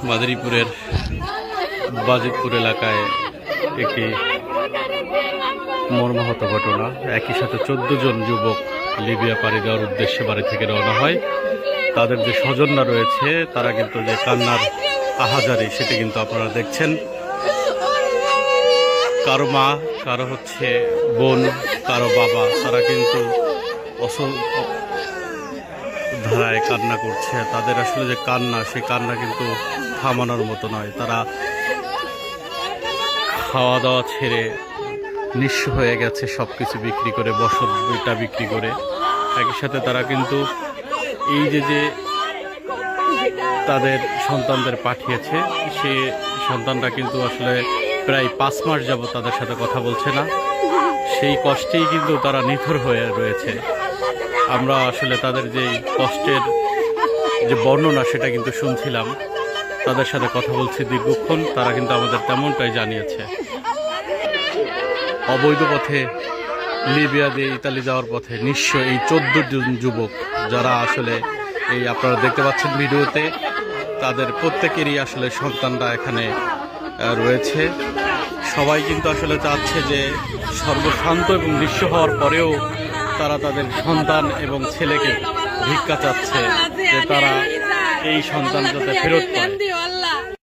মাদারীপুরের বাজিতপুর এলাকায় একটি মর্মাহত ঘটনা। একই সাথে 14 জন যুবক লিবিয়া পাড়ি দেওয়ার উদ্দেশ্যে বাড়ি থেকে রওনা হয়। তাদের যে স্বজনরা রয়েছে তারা কিন্তু যে কান্নার আহাজারি সেটি কিন্তু আপনারা দেখছেন। কারো মা, কারো হচ্ছে বোন, কারো বাবা, তারা কিন্তু অসল ধারায় কান্না করছে। তাদের আসলে যে কান্না, সেই কান্না কিন্তু থামানোর মতো নয়। তারা খাওয়া দাওয়া ছেড়ে নিঃস্ব হয়ে গেছে, সব কিছু বিক্রি করে, বসতটা বিক্রি করে। একই সাথে তারা কিন্তু এই যে তাদের সন্তানদের পাঠিয়েছে, সে সন্তানরা কিন্তু আসলে প্রায় 5 মাস যাবত তাদের সাথে কথা বলছে না। সেই কষ্টেই কিন্তু তারা নিথর হয়ে রয়েছে। আমরা আসলে তাদের যে কষ্টের যে বর্ণনা সেটা কিন্তু শুনছিলাম, তাদের সাথে কথা বলছি দীর্ঘক্ষণ। তারা কিন্তু আমাদের তেমনটাই জানিয়েছে। অবৈধ পথে লিবিয়া দিয়ে ইতালি যাওয়ার পথে নিঃস্ব এই 14 জন যুবক, যারা আসলে এই আপনারা দেখতে পাচ্ছেন ভিডিওতে, তাদের প্রত্যেকেরই আসলে সন্তানরা এখানে রয়েছে। সবাই কিন্তু আসলে চাচ্ছে যে সর্বশান্ত এবং নিঃস্ব হওয়ার পরেও তারা তাদের সন্তান এবং ছেলেকে ভিক্ষা চাচ্ছে যে তারা এই সন্তান যাতে ফেরত পায়।